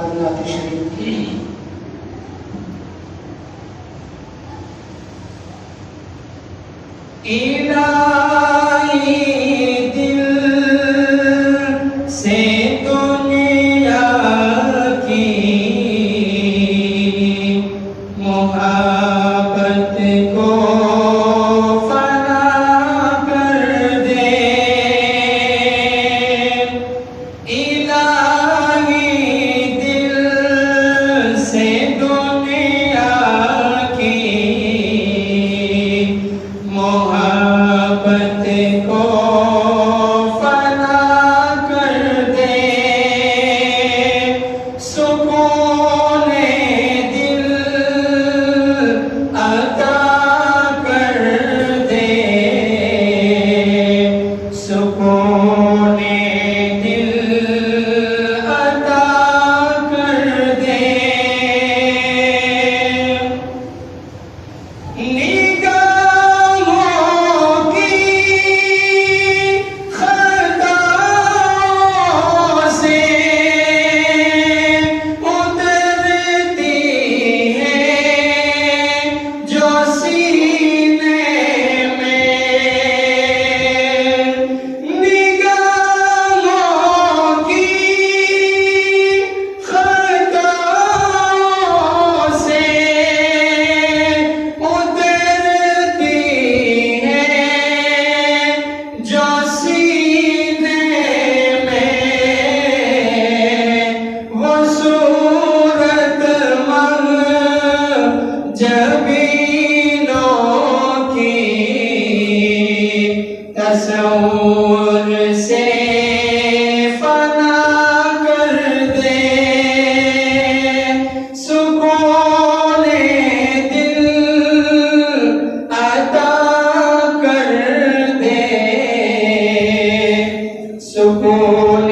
नात शरीफ। इलाही दिल से दुनिया की मोहब्बत को फना कर दे। इलाही दिल से दुनिया की मोहब्बत को फना कर दे। सुकून दिल अता कर दे। सुकून दिल अता कर दे। तस्वुर से फना कर दे। सुकून दिल अता कर दे। सुकून